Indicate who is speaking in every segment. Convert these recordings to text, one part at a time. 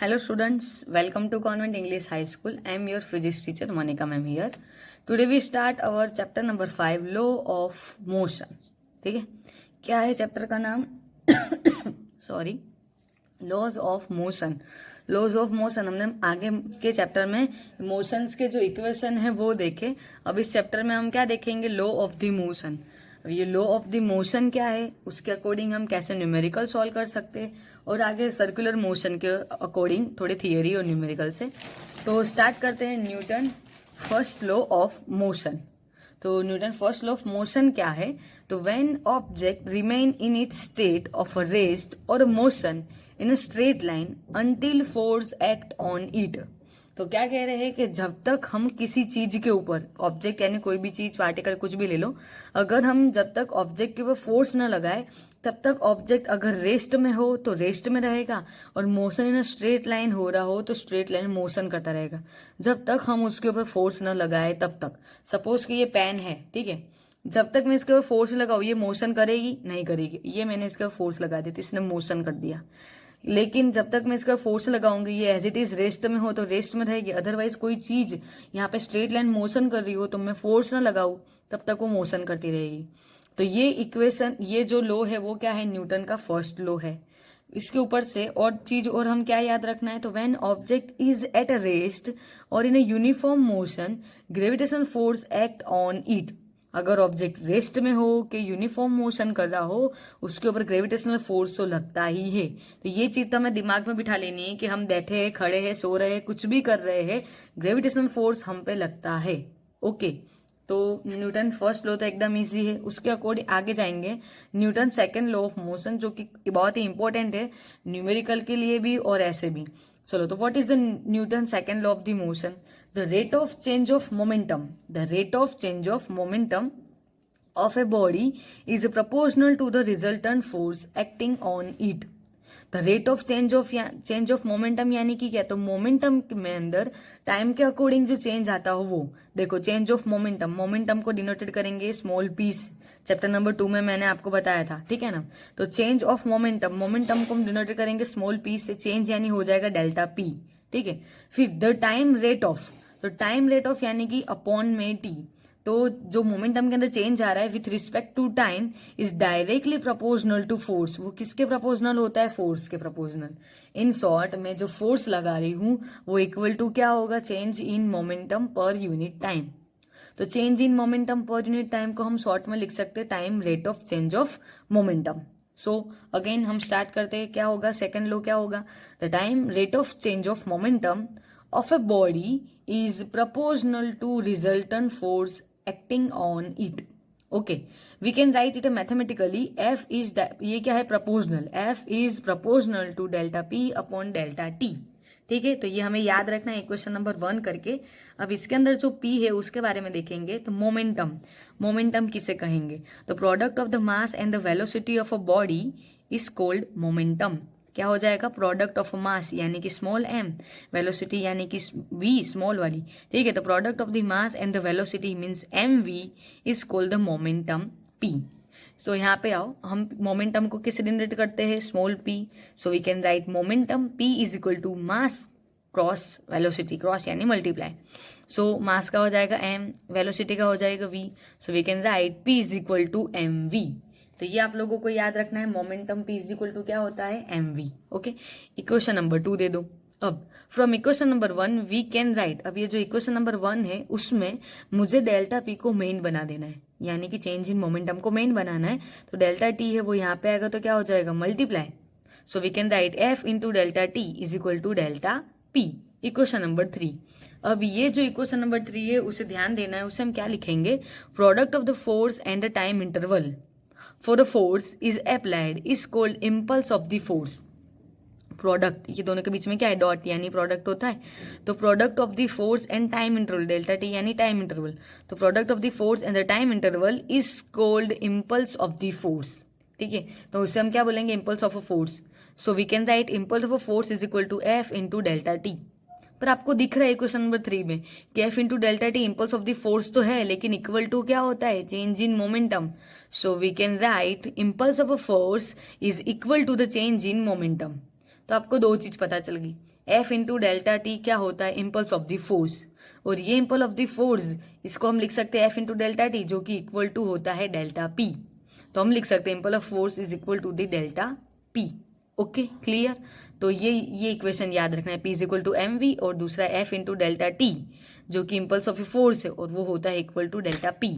Speaker 1: Hello students, welcome to Convent English High School. I am your physics teacher Monica ma'am here. Today we start our chapter number 5 Law of Motion. ठीक है, क्या है chapter का नाम? Sorry, laws of motion. Laws of motion हमने आगे के chapter में मोशंस के जो इक्वेशन है वो देखे. अब इस चैप्टर में हम क्या देखेंगे? Law of the motion. ये लॉ ऑफ द मोशन क्या है, उसके अकॉर्डिंग हम कैसे न्यूमेरिकल सॉल्व कर सकते हैं, और आगे सर्कुलर मोशन के अकॉर्डिंग थोड़ी थियरी और न्यूमेरिकल से. तो स्टार्ट करते हैं Newton first law of motion. तो Newton first law of motion क्या है? तो when object remain in its state of rest और motion in a straight line until force act on it. तो क्या कह रहे हैं कि जब तक हम किसी चीज के ऊपर, ऑब्जेक्ट यानी कोई भी चीज, पार्टिकल, कुछ भी ले लो, अगर हम जब तक ऑब्जेक्ट के ऊपर फोर्स न लगाए तब तक ऑब्जेक्ट अगर रेस्ट में हो तो रेस्ट में रहेगा, और मोशन इन स्ट्रेट लाइन हो रहा हो तो स्ट्रेट लाइन मोशन करता रहेगा. जब तक हम उसके ऊपर फोर्स न लगाए तब तक. सपोज कि ये पेन है, ठीक है, जब तक मैं इसके ऊपर फोर्स लगाऊं ये मोशन करेगी? नहीं करेगी. ये मैंने इसके ऊपर फोर्स लगा दिया तो इसने मोशन कर दिया. लेकिन जब तक मैं इसका फोर्स लगाऊंगी ये एज इट इज रेस्ट में हो तो रेस्ट में रहेगी. अदरवाइज कोई चीज यहाँ पे स्ट्रेट लाइन मोशन कर रही हो तो मैं फोर्स ना लगाऊं तब तक वो मोशन करती रहेगी. तो ये इक्वेशन, ये जो लॉ है वो क्या है? न्यूटन का फर्स्ट लॉ है. इसके ऊपर से और चीज और हम क्या याद रखना है? तो when object is at a rest और in a uniform motion gravitation force act on it. अगर ऑब्जेक्ट रेस्ट में हो कि यूनिफॉर्म मोशन कर रहा हो, उसके ऊपर ग्रेविटेशनल फोर्स तो लगता ही है. तो ये चीज तो हमें दिमाग में बिठा लेनी है कि हम बैठे हैं, खड़े हैं, सो रहे हैं, कुछ भी कर रहे हैं, ग्रेविटेशनल फोर्स हम पे लगता है. ओके, तो न्यूटन फर्स्ट लॉ तो एकदम इजी है. उसके अकॉर्डिंग आगे जाएंगे Newton second law of motion, जो कि बहुत ही इंपॉर्टेंट है न्यूमेरिकल के लिए भी और ऐसे भी. चलो, तो what is the Newton second law of the motion? The rate of change of momentum, the rate of change of momentum of a body is proportional to the resultant force acting on it. The rate of change of momentum यानी कि क्या? तो momentum में अंदर time के according जो change आता हो वो देखो. चेंज ऑफ मोमेंटम, मोमेंटम को डिनोटेड करेंगे स्मॉल पी से. चैप्टर नंबर 2 में मैंने आपको बताया था, ठीक है ना. तो चेंज ऑफ मोमेंटम, मोमेंटम को हम डिनोटेड करेंगे स्मॉल पी से. चेंज यानी हो जाएगा डेल्टा पी, ठीक है. फिर द टाइम रेट ऑफ, तो टाइम रेट ऑफ यानी कि अपॉन में टी. तो जो मोमेंटम के अंदर चेंज आ रहा है with respect to time is directly proportional to force. वो किसके प्रोपोर्शनल होता है? फोर्स के प्रोपोर्शनल. इन शॉर्ट, मैं जो फोर्स लगा रही हूं वो इक्वल टू क्या होगा? Change in momentum per unit time. तो change in momentum per unit time को हम शॉर्ट में लिख सकते हैं time rate of change of momentum. So again हम स्टार्ट करते हैं. क्या होगा? सेकेंड लो क्या होगा? The time rate of change of momentum of a body is proportional to resultant force acting on it. Okay, we can write it mathematically. F is ये क्या है? proportional. F is proportional to delta P upon delta T. ठीक है, तो ये हमें याद रखना है क्वेश्चन नंबर 1 करके. अब इसके अंदर जो P है उसके बारे में देखेंगे. तो मोमेंटम, मोमेंटम किसे कहेंगे? तो product of the mass and the velocity of a body is called momentum. क्या हो जाएगा? प्रोडक्ट ऑफ मास यानी कि स्मॉल m, वेलोसिटी यानी कि v स्मॉल वाली, ठीक है. तो product of the mass and the velocity means mv is called the momentum p. सो यहाँ पे आओ, हम मोमेंटम को किससे डिनोट करते हैं? Small p. So we can write momentum p is equal to mass cross velocity. Cross यानी multiply. So mass का हो जाएगा m, वेलोसिटी का हो जाएगा v. So we can write p is equal to mv. तो ये आप लोगों को याद रखना है. Momentum p is equal to क्या होता है? mv. ओके, इक्वेशन नंबर 2 दे दो. अब from equation number 1 we can right, अब ये जो इक्वेशन नंबर 1 है उसमें मुझे डेल्टा p को मेन बना देना है, यानी कि चेंज इन मोमेंटम को मेन बनाना है. तो डेल्टा t है वो यहाँ पे आएगा तो क्या हो जाएगा? Multiply. So we can write f into delta t is equal to delta p. Equation number 3. अब ये जो इक्वेशन नंबर 3 है उसे ध्यान देना है. उसे हम क्या लिखेंगे? Product of the force and the time interval for a force is applied is called impulse of the force. Product, ये दोनों के बीच में क्या है? डॉट, यानी प्रोडक्ट होता है. तो product of the force and time interval, delta T यानी टाइम इंटरवल. तो product of the force and the time interval is called impulse of the force. ठीक है, तो उससे हम क्या बोलेंगे? Impulse of a force. So we can write impulse of a force is equal to F into delta T. पर आपको दिख रहा है क्वेश्चन नंबर 3 में कि F into delta T impulse of the force तो है, लेकिन इक्वल टू क्या होता है? Change in momentum. So we can write impulse of a force is equal to the change in momentum. तो आपको दो चीज पता चल गई. एफ इंटू डेल्टा टी क्या होता है, इम्पल्स ऑफ द फोर्स, और ये इम्पल्स ऑफ द फोर्स इसको हम लिख सकते हैं एफ इंटू डेल्टा टी, जो कि इक्वल टू होता है डेल्टा पी। तो हम लिख सकते हैं impulse of force is equal to the delta P. Okay clear. तो ये इक्वेशन याद रखना है, P is equal to M V, और दूसरा एफ इंटू डेल्टा टी जो कि इम्पल्स ऑफ फोर्स है, और वो होता है equal to delta P.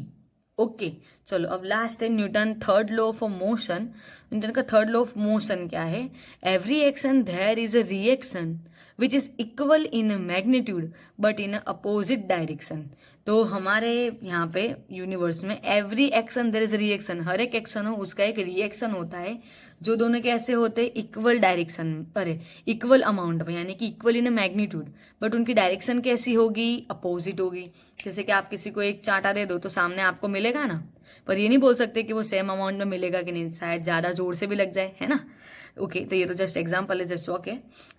Speaker 1: Okay चलो अब लास्ट है Newton third law of motion. Newton का थर्ड लॉ ऑफ मोशन क्या है, every action there is a reaction which is equal in magnitude but in opposite direction. तो हमारे यहाँ पे यूनिवर्स में every action there is reaction, हर एक एक्शन हो उसका एक रिएक्शन होता है, जो दोनों कैसे होते हैं, इक्वल डायरेक्शन, अरे इक्वल अमाउंट में, यानी कि इक्वल इन मैग्नीट्यूड, बट उनकी डायरेक्शन कैसी होगी, अपोजिट होगी। जैसे कि आप किसी को एक चांटा दे दो तो सामने आपको मिलेगा ना, पर ये नहीं बोल सकते कि वो सेम अमाउंट में मिलेगा कि नहीं, शायद ज्यादा जोर से भी लग जाए, है ना। ओके तो ये तो जस्ट एग्जांपल है, जस्ट ओके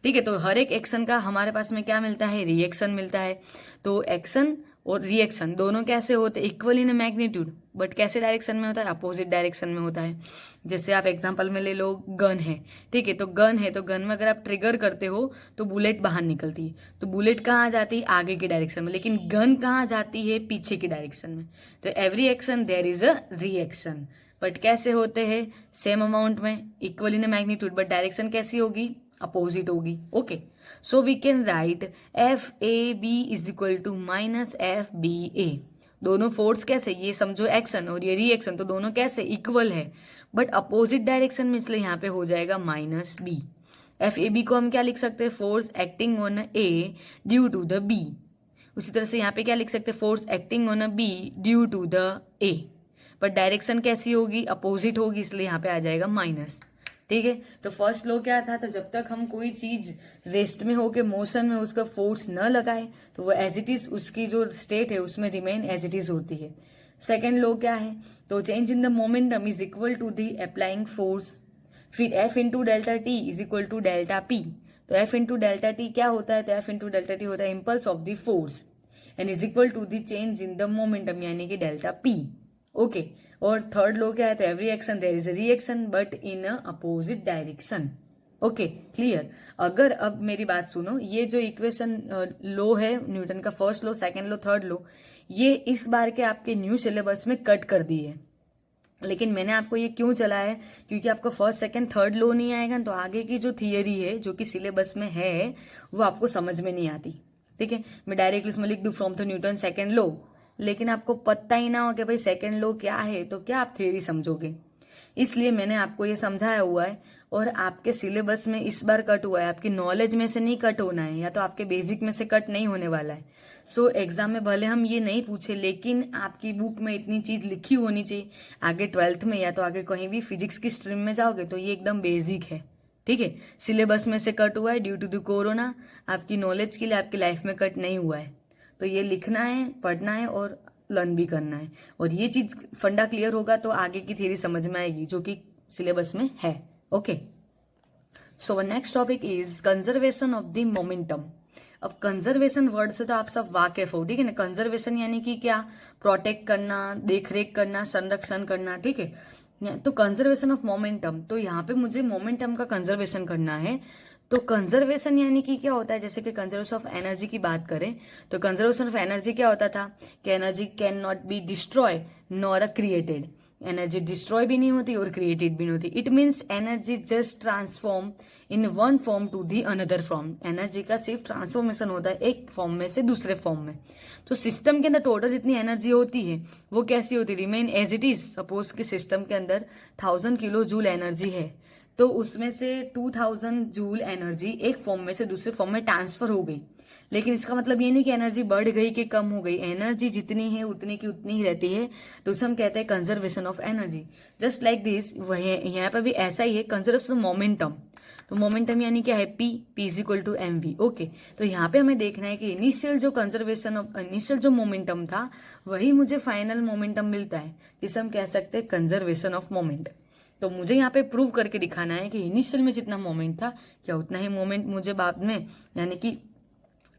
Speaker 1: ठीक है। तो हर एक एक्शन का हमारे पास में क्या मिलता है, रिएक्शन मिलता है। तो एक्शन और रिएक्शन दोनों कैसे होते हैं, इक्वल इन मैग्नीट्यूड, बट कैसे डायरेक्शन में होता है, अपोजिट डायरेक्शन में होता है। जैसे आप एग्जांपल में ले लो, गन है, ठीक है, तो गन है, तो गन में अगर आप ट्रिगर करते हो तो बुलेट बाहर निकलती है, तो बुलेट कहाँ जाती है, आगे की डायरेक्शन में, लेकिन गन कहाँ जाती है, पीछे की डायरेक्शन में। तो every action there is a reaction, but कैसे होते हैं, सेम अमाउंट में, equal in magnitude, but direction कैसी होगी, अपोजिट होगी। Okay so we can write F A B is equal to minus F B A. दोनों फोर्स कैसे, ये समझो एक्शन और ये रिएक्शन, तो दोनों कैसे इक्वल है बट अपोजिट डायरेक्शन में, इसलिए यहाँ पे हो जाएगा minus B. F A B को हम क्या लिख सकते हैं, force acting on A due to the B. उसी तरह से यहाँ पे क्या लिख सकते हैं, force acting on a B due to the A, but direction कैसी होगी, अपोजिट होगी, इसलिए यहाँ पे आ जाएगा माइनस। ठीक है, तो फर्स्ट लॉ क्या था, तो जब तक हम कोई चीज रेस्ट में होके मोशन में उसका फोर्स न लगाए तो वो एज इट इज, उसकी जो स्टेट है उसमें रिमेन एज इट इज होती है। सेकेंड लॉ क्या है, तो change in the momentum is equal to the applying force. फिर F into delta T is equal to delta P. तो एफ इंटू डेल्टा टी क्या होता है, तो एफ इंटू डेल्टा टी होता है impulse of the force and is equal to the change in the momentum, यानी कि डेल्टा पी। ओके और थर्ड लॉ क्या है, तो every action there is a reaction but in a opposite direction. Okay clear. अगर अब मेरी बात सुनो, ये जो इक्वेशन लॉ है न्यूटन का, first law, second law, third law, ये इस बार के आपके न्यू सिलेबस में कट कर दी है। लेकिन मैंने आपको ये क्यों चला है, क्योंकि आपको फर्स्ट सेकंड थर्ड लॉ नहीं आएगा तो आगे की जो थियरी है जो कि सिलेबस में है वो आपको समझ में नहीं आती। ठीक है, मैं डायरेक्टली उसमें लिख दूं from the Newton second law, लेकिन आपको पता ही ना हो कि भाई सेकंड लॉ क्या है, तो क्या आप थ्योरी समझोगे। इसलिए मैंने आपको ये समझाया हुआ है, और आपके सिलेबस में इस बार कट हुआ है, आपकी नॉलेज में से नहीं कट होना है, या तो आपके बेसिक में से कट नहीं होने वाला है। सो एग्जाम में भले हम ये नहीं पूछे, लेकिन आपकी बुक में इतनी चीज लिखी होनी चाहिए, आगे 12th में या तो आगे कहीं भी फिजिक्स की स्ट्रीम में जाओगे तो ये एकदम बेसिक है। ठीक है, सिलेबस में से कट हुआ है ड्यू टू द कोरोना, आपकी नॉलेज के लिए, आपकी लाइफ में कट नहीं हुआ है। तो ये लिखना है, पढ़ना है और लर्न भी करना है, और ये चीज फंडा क्लियर होगा तो आगे की थ्योरी समझ में आएगी जो कि सिलेबस में है। Okay so next topic is conservation of the momentum. अब कंजर्वेशन वर्ड से तो आप सब वाकिफ हो, ठीक है ना। कंजर्वेशन यानी कि क्या, प्रोटेक्ट करना, देखरेख करना, संरक्षण करना। ठीक है, तो कंजर्वेशन ऑफ मोमेंटम, तो यहाँ पे मुझे मोमेंटम का कंजर्वेशन करना है। तो कंजर्वेशन यानी कि क्या होता है, जैसे कि कंजर्वेशन ऑफ एनर्जी की बात करें तो कंजर्वेशन ऑफ एनर्जी क्या होता था कि energy can not be destroy nor a created. Energy destroy भी नहीं होती और क्रिएटेड भी नहीं होती। It means energy just transform in one form to the another form. Energy का सिर्फ ट्रांसफॉर्मेशन होता है एक फॉर्म में से दूसरे फॉर्म में। तो सिस्टम के अंदर टोटल जितनी एनर्जी होती है वो कैसी होती है, remain as it is. Suppose कि सिस्टम के अंदर 1000 किलो जूल एनर्जी है, तो उसमें से 2000 जूल एनर्जी एक फॉर्म में से दूसरे फॉर्म में ट्रांसफर हो गई। लेकिन इसका मतलब ये नहीं कि एनर्जी बढ़ गई कि कम हो गई, एनर्जी जितनी है उतनी की उतनी ही रहती है। तो उसे हम कहते हैं conservation of energy. Just like this, यहाँ पर भी ऐसा ही है, कंजर्वेशन ऑफ मोमेंटम। तो मोमेंटम यानी क्या है, P is equal to M V. Okay, तो यहाँ पे हमें देखना है कि इनिशियल जो कंजर्वेशन ऑफ, इनिशियल जो मोमेंटम था वही मुझे फाइनल मोमेंटम मिलता है, जिसे हम कह सकते हैं कंजर्वेशन ऑफ मोमेंट। तो मुझे यहाँ पे प्रूव करके दिखाना है कि इनिशियल में जितना मोमेंट था क्या उतना ही मोमेंट मुझे बाद में, यानी कि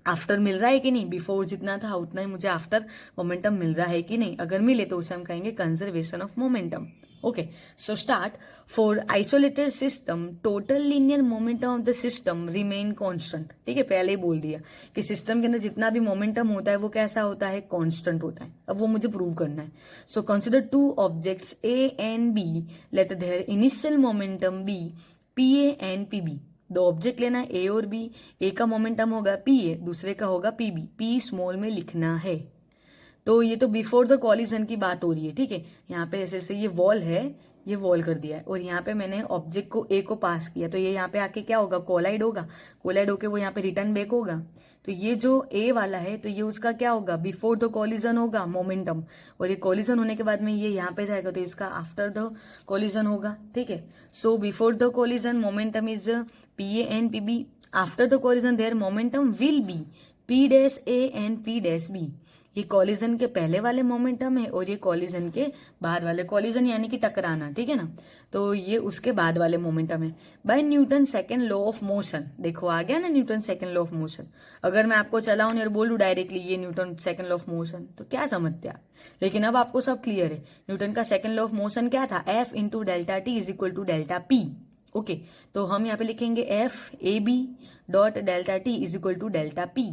Speaker 1: आफ्टर मिल रहा है कि नहीं, बिफोर जितना था उतना ही मुझे आफ्टर मोमेंटम मिल रहा है कि नहीं। अगर मिले तो उसे हम कहेंगे conservation of momentum. Okay, so start. For isolated system, total linear momentum of the system remain constant. ठीक है, पहले ही बोल दिया कि सिस्टम के अंदर जितना भी मोमेंटम होता है वो कैसा होता है, कांस्टेंट होता है. अब वो मुझे प्रूव करना है. So consider two objects A and B, let their initial momentum be P A and P B. दो ऑब्जेक्ट लेना है, ए और बी. ए का मोमेंटम होगा पी ए, दूसरे का होगा पी बी. पी स्मॉल में लिखना है. तो ये तो बिफोर द कॉलिजन की बात हो रही है. ठीक है, यहाँ पे ऐसे ऐसे ये वॉल है, ये वॉल कर दिया है और यहाँ पे मैंने ऑब्जेक्ट को ए को पास किया, तो ये यहाँ पे आके क्या होगा, कोलाइड होगा. कोलाइड होके वो यहाँ पे रिटर्न बैक होगा. तो ये जो ए वाला है तो ये उसका क्या होगा, बिफोर द कॉलिजन होगा मोमेंटम. और ये कॉलिजन होने के बाद में ये यहाँ पे जाएगा तो इसका आफ्टर द कॉलिजन होगा. ठीक है, so before the collision momentum is P A and P B. After the collision their momentum will be P dash A and P dash B. ये कॉलिजन के पहले वाले मोमेंटम है और ये कॉलिजन के बाद वाले, कॉलिजन यानी कि टकराना. ठीक है ना, तो ये उसके बाद वाले मोमेंटम है. By Newton second law of motion. देखो आ गया ना Newton second law of motion. अगर मैं आपको चलाऊं और बोलूं डायरेक्टली ये Newton second law of motion तो क्या समझते आप. लेकिन अब आपको सब क्लियर है. न्यूटन का सेकंड लॉ ऑफ मोशन क्या था, F into delta T is equal to delta P. Okay, तो हम यहाँ पे लिखेंगे F A B dot delta T is equal to delta P.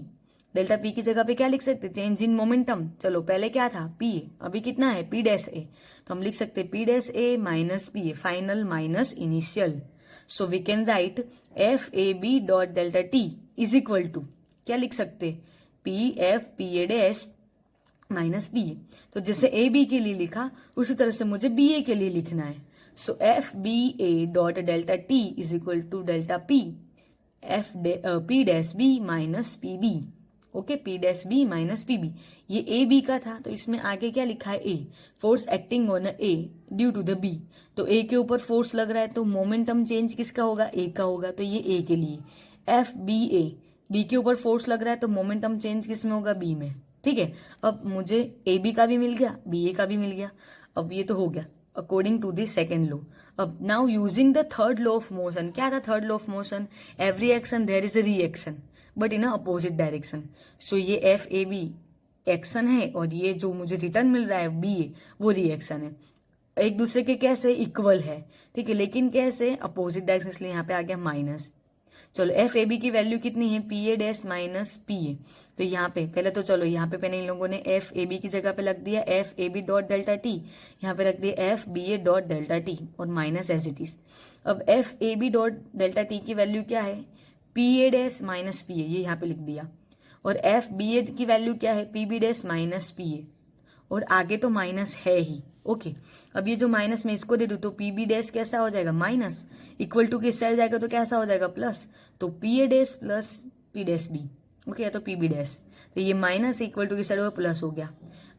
Speaker 1: Delta P की जगह पे क्या लिख सकते, चेंज इन मोमेंटम. चलो पहले क्या था, पी ए, अभी कितना है, पी डैश ए. तो हम लिख सकते P dash A minus P A, final minus initial. So we can write F A B dot delta T is equal to, क्या लिख सकते, P F P A dash minus B A. तो जैसे A B के लिए लिखा उसी तरह से मुझे बी ए के लिए लिखना है. सो F B A dot delta T is equal to delta P F P dash B minus P B. Okay, P dash B minus P B. ये ए बी का था तो इसमें आगे क्या लिखा है, A, force acting on A due to the B. तो ए के ऊपर फोर्स लग रहा है तो मोमेंटम चेंज किसका होगा, ए का होगा. तो ये ए के लिए एफ बी ए, बी के ऊपर फोर्स लग रहा है तो मोमेंटम चेंज किस में होगा, बी में. ठीक है, अब मुझे ए बी का भी मिल गया, बी ए का भी मिल गया. अब ये तो हो गया according to the second law. अब now using the third law of motion. क्या था third law of motion, every action there is a reaction but in opposite direction. सो ये एफ ए बी एक्शन है और ये जो मुझे रिटर्न मिल रहा है बी ए वो रिएक्शन है. एक दूसरे के कैसे इक्वल है. ठीक है, लेकिन कैसे, अपोजिट डायरेक्शन, इसलिए यहाँ पे आ गया माइनस. चलो एफ ए बी की वैल्यू कितनी है, P A dash minus P ए. तो यहाँ पे पहले तो चलो यहाँ पे पहले इन लोगों ने एफ ए बी की जगह पे रख दिया F A B dot delta T, यहाँ पे रख दिया F B A dot delta T और माइनस एज इट इज. अब F A B dot delta T की वैल्यू क्या है, P A dash minus P A, ये यहाँ पे लिख दिया. और एफ बी ए की वैल्यू क्या है, P B dash minus P A, और आगे तो माइनस है ही. ओके, अब ये जो माइनस में इसको दे दूं तो पी बी डैश कैसा हो जाएगा, माइनस, इक्वल टू के साइड जाएगा तो कैसा हो जाएगा, प्लस. तो P A dash plus P dash B. Okay, या तो पी बी डैश, तो ये माइनस इक्वल टू के साइड प्लस हो गया.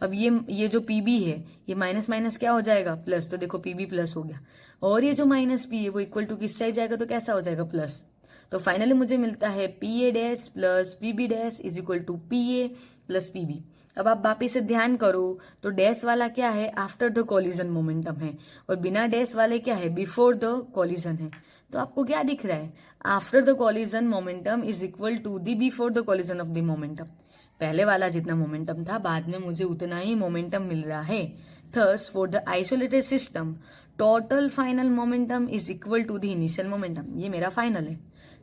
Speaker 1: अब ये जो पी बी है ये माइनस माइनस क्या हो जाएगा, प्लस. तो देखो पी बी प्लस हो गया. और ये जो माइनस पी है वो इक्वल टू किस साइड जाएगा तो कैसा हो जाएगा, प्लस. तो फाइनली मुझे मिलता है P A dash plus P B dash is equal to P A plus P B. अब आप वापिस से ध्यान करो तो डैश वाला क्या है, आफ्टर द कॉलिजन मोमेंटम है, और बिना डैश वाले क्या है, बिफोर द कॉलिजन है. तो आपको क्या दिख रहा है, after the collision momentum is equal to the before the collision of the momentum. पहले वाला जितना मोमेंटम था बाद में मुझे उतना ही मोमेंटम मिल रहा है. Thus for the isolated system total final momentum is equal to the initial momentum. ये मेरा फाइनल है.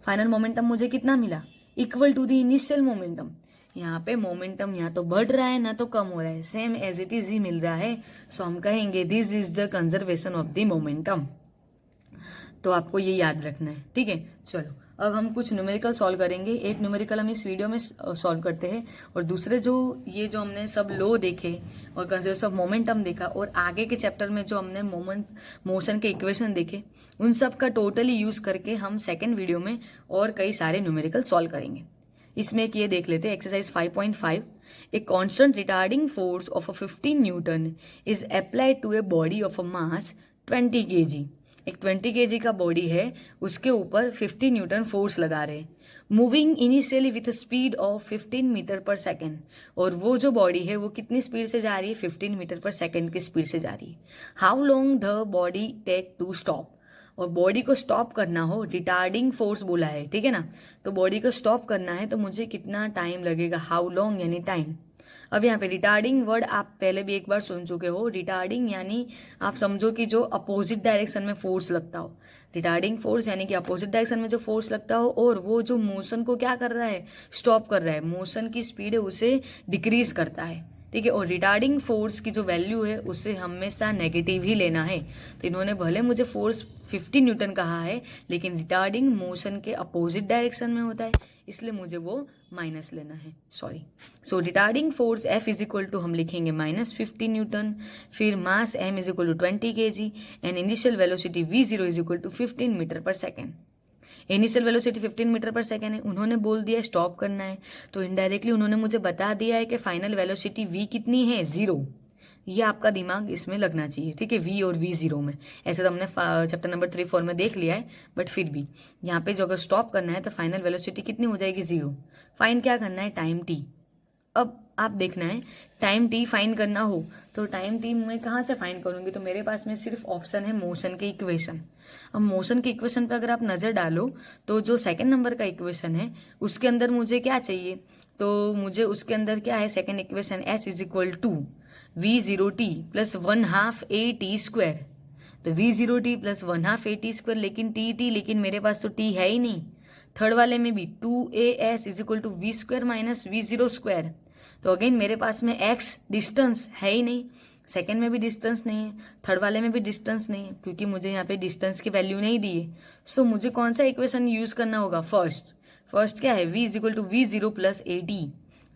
Speaker 1: फाइनल मोमेंटम मुझे कितना मिला, equal to the initial momentum. यहाँ पे मोमेंटम या तो बढ़ रहा है ना तो कम हो रहा है, सेम एज इट इज ही मिल रहा है. सो हम कहेंगे this is the conservation of the momentum. तो आपको ये याद रखना है. ठीक है, चलो अब हम कुछ न्यूमेरिकल सॉल्व करेंगे. एक न्यूमेरिकल हम इस वीडियो में सॉल्व करते हैं और दूसरे जो ये जो हमने सब लो देखे और कंजर्वेशन ऑफ मोमेंटम देखा और आगे के चैप्टर में जो हमने मोशन के इक्वेशन देखे उन सब का टोटली यूज करके हम सेकेंड वीडियो में और कई सारे न्यूमेरिकल सॉल्व करेंगे. इसमें एक ये देख लेते हैं exercise 5.5. A constant retarding force of a 15 newton is applied to a body of a mass 20 kg. एक 20 kg का बॉडी है, उसके ऊपर 50 न्यूटन फोर्स लगा रहे, moving initially with speed of 15 metre per second. और वो जो बॉडी है वो कितनी स्पीड से जा रही है, 15 मीटर पर सेकेंड की स्पीड से जा रही है. How long the body take to stop. और बॉडी को स्टॉप करना हो, रिटार्डिंग फोर्स बोला है, ठीक है ना, तो बॉडी को स्टॉप करना है तो मुझे कितना टाइम लगेगा, हाउ लॉन्ग यानी टाइम. अब यहाँ पे रिटार्डिंग वर्ड आप पहले भी एक बार सुन चुके हो। रिटार्डिंग यानी आप समझो कि जो अपोजिट डायरेक्शन में फोर्स लगता हो। रिटार्डिंग फोर्स यानी कि अपोजिट डायरेक्शन में जो फोर्स लगता हो और वो जो मोशन को क्या कर रहा है, स्टॉप कर रहा है, मोशन की स्पीड है उसे डिक्रीज करता है, ठीक है। और रिटार्डिंग फोर्स की जो वैल्यू है उसे हमेशा नेगेटिव ही लेना है। तो इन्होंने भले मुझे फोर्स 50 न्यूटन कहा है, लेकिन रिटार्डिंग मोशन के अपोजिट डायरेक्शन में होता है, इसलिए मुझे वो माइनस लेना है, sorry. So retarding force F is equal to हम लिखेंगे -50 न्यूटन, फिर mass M is equal to 20 kg and initial velocity V0 is equal to 15 metre per second. Initial velocity 15 metre per second है, उन्होंने बोल दिया stop करना है, तो इनडायरेक्टली उन्होंने मुझे बता दिया है कि फाइनल वेलोसिटी v कितनी है, 0। ये आपका दिमाग इसमें लगना चाहिए, ठीक है, v और v0 में। ऐसे तो हमने चैप्टर नंबर 3-4 में देख लिया है, बट फिर भी यहाँ पे जो अगर स्टॉप करना है तो फाइनल वेलोसिटी कितनी हो जाएगी, 0। फाइन क्या करना है, टाइम t। अब आप देखना है टाइम t फाइन करना हो तो टाइम t मैं कहाँ से फाइन करूँगी, तो मेरे पास में सिर्फ ऑप्शन है मोशन के इक्वेशन। अब मोशन के इक्वेशन पे अगर आप नज़र डालो तो जो सेकंड नंबर का इक्वेशन है उसके अंदर मुझे क्या चाहिए, तो मुझे उसके अंदर क्या है, second equation s is equal to v0t plus 1/2 at²। तो v0t प्लस 1/2 at², लेकिन लेकिन मेरे पास तो t है ही नहीं। थर्ड वाले में भी 2as is equal to v² minus v0²। तो अगेन मेरे पास में x डिस्टेंस है ही नहीं, सेकेंड में भी डिस्टेंस नहीं है, थर्ड वाले में भी डिस्टेंस नहीं है, क्योंकि मुझे यहाँ पे डिस्टेंस की वैल्यू नहीं दी है। सो मुझे कौन सा इक्वेशन यूज करना होगा, फर्स्ट क्या है, v is equal to v0 plus at।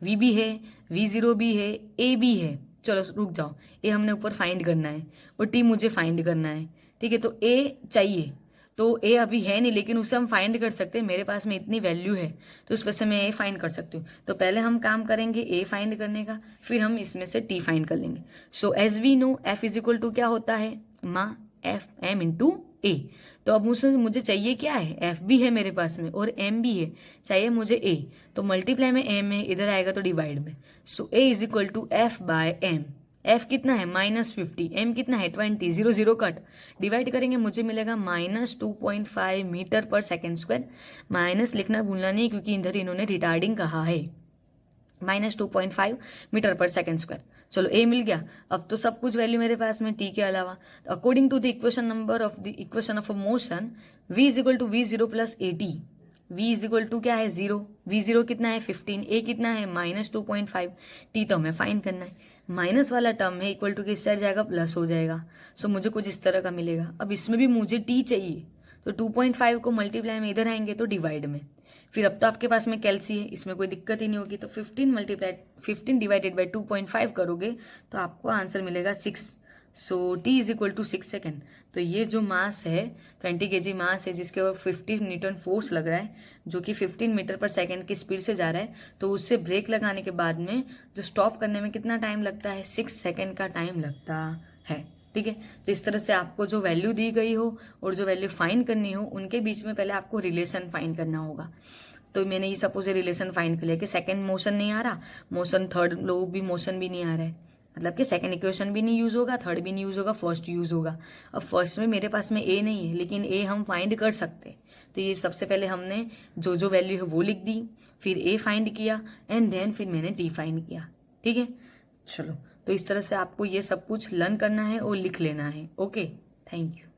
Speaker 1: v भी है, v0 भी है, a भी है। चलो रुक जाओ, a हमने ऊपर फाइंड करना है और t मुझे फाइंड करना है, ठीक है। तो a चाहिए, तो ए अभी है नहीं, लेकिन उसे हम फाइंड कर सकते हैं, मेरे पास में इतनी वैल्यू है तो उस वजह से मैं ए फाइंड कर सकती हूँ। तो पहले हम काम करेंगे ए फाइंड करने का, फिर हम इसमें से टी फाइंड कर लेंगे। So as we know F is equal to क्या होता है, मा एफ एम इंटू ए। तो अब मुझे चाहिए क्या है, एफ भी है मेरे पास में और एम भी है, चाहिए मुझे ए। तो मल्टीप्लाई में एम है, इधर आएगा तो डिवाइड में। So A is equal to F by M. F कितना है -50, एम कितना है 20, 0 0 कट, डिवाइड करेंगे मुझे मिलेगा -2.5 metre per second square. Minus लिखना भूलना नहीं क्योंकि इधर इन्होंने रिटार्डिंग कहा है, -2.5 मीटर पर सेकेंड स्क्वायर। चलो ए मिल गया। अब तो सब कुछ वैल्यू मेरे पास में टी के अलावा। According to the equation number of the equation of a motion v is equal to v0 plus at। v is equal to क्या है 0, v0 कितना है 15, a कितना है -2.5, t तो हमें फाइंड करना है। माइनस वाला टर्म है इक्वल टू किस साइड जाएगा, प्लस हो जाएगा। सो मुझे कुछ इस तरह का मिलेगा। अब इसमें भी मुझे t चाहिए, तो 2.5 को मल्टीप्लाई में इधर आएंगे तो डिवाइड में। फिर अब तो आपके पास में कैल्सी है, इसमें कोई दिक्कत ही नहीं होगी। तो 15 डिवाइडेड बाई 2.5 करोगे तो आपको आंसर मिलेगा 6। So t is equal to 6 second. तो ये जो मास है 20 kg मास है जिसके ऊपर 50 न्यूटन फोर्स लग रहा है, जो कि 15 मीटर पर सेकेंड की स्पीड से जा रहा है, तो उससे ब्रेक लगाने के बाद में जो स्टॉप करने में कितना टाइम लगता है, 6 सेकेंड का टाइम लगता है, ठीक है। तो इस तरह से आपको जो वैल्यू दी गई हो और जो वैल्यू फाइंड करनी हो उनके बीच में पहले आपको रिलेशन फाइंड करना होगा। तो मैंने ये सपोज रिलेशन फाइंड कर लिया कि सेकंड मोशन नहीं आ रहा, मोशन थर्ड लोग भी मोशन भी नहीं आ रहा है, मतलब कि सेकंड इक्वेशन भी नहीं यूज होगा, थर्ड भी नहीं यूज होगा, फर्स्ट यूज होगा। अब फर्स्ट में मेरे पास में ए नहीं है, लेकिन ए हम फाइंड कर सकते। तो ये सबसे पहले हमने जो जो वैल्यू है वो लिख दी, फिर ए फाइंड किया एंड देन फिर मैंने टी फाइंड किया, ठीक है। चलो, तो इस तरह से आपको ये सब कुछ लर्न करना है और लिख लेना है। Okay, thank you.